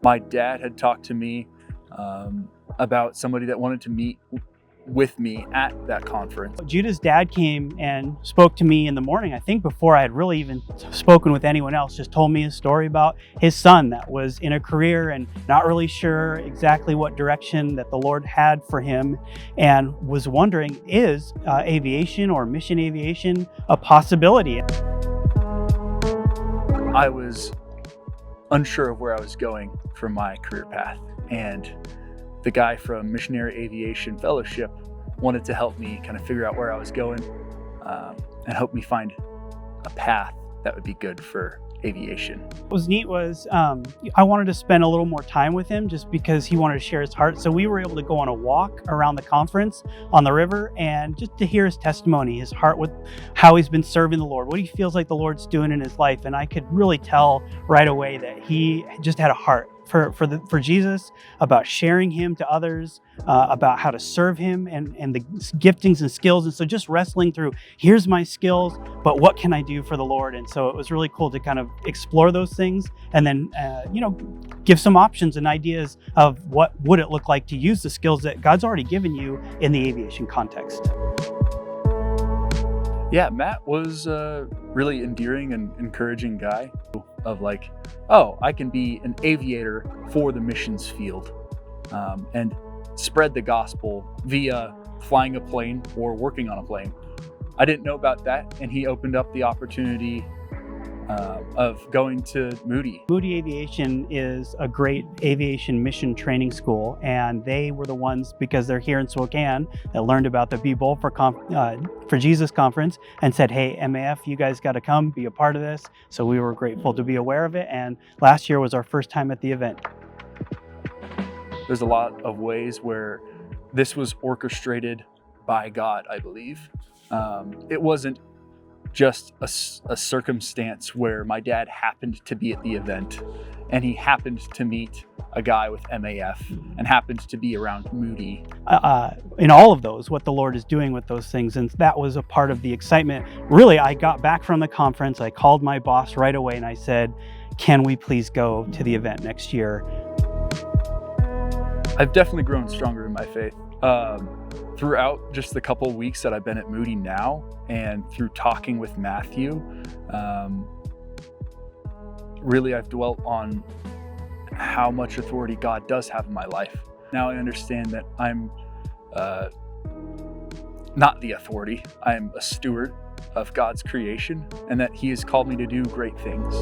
My dad had talked to me about somebody that wanted to meet with me at that conference. Judah's dad came and spoke to me in the morning, I think before I had really even spoken with anyone else, just told me a story about his son that was in a career and not really sure exactly what direction that the Lord had for him, and was wondering, is aviation or mission aviation a possibility? I was unsure of where I was going for my career path, and the guy from Missionary Aviation Fellowship wanted to help me kind of figure out where I was going and help me find a path that would be good for aviation. What was neat was I wanted to spend a little more time with him just because he wanted to share his heart. So we were able to go on a walk around the conference on the river and just to hear his testimony, his heart with how he's been serving the Lord, what he feels like the Lord's doing in his life. And I could really tell right away that he just had a heart for Jesus, about sharing him to others, about how to serve him and the giftings and skills. And so just wrestling through, here's my skills, but what can I do for the Lord? And so it was really cool to kind of explore those things and then, give some options and ideas of what would it look like to use the skills that God's already given you in the aviation context. Yeah, Matt was a really endearing and encouraging guy of like, oh, I can be an aviator for the missions field and spread the gospel via flying a plane or working on a plane. I didn't know about that, and he opened up the opportunity of going to Moody. Moody Aviation is a great aviation mission training school, and they were the ones, because they're here in Spokane, that learned about the Be Bold for Jesus conference and said, hey, MAF, you guys got to come be a part of this. So we were grateful to be aware of it, and last year was our first time at the event. There's a lot of ways where this was orchestrated by God, I believe. It wasn't just a circumstance where my dad happened to be at the event and he happened to meet a guy with MAF and happened to be around Moody. In all of those, what the Lord is doing with those things, and that was a part of the excitement. Really, I got back from the conference, I called my boss right away and I said, can we please go to the event next year? I've definitely grown stronger in my faith. Throughout just the couple weeks that I've been at Moody now, and through talking with Matthew, really I've dwelt on how much authority God does have in my life. Now I understand that I'm not the authority. I'm a steward of God's creation, and that He has called me to do great things.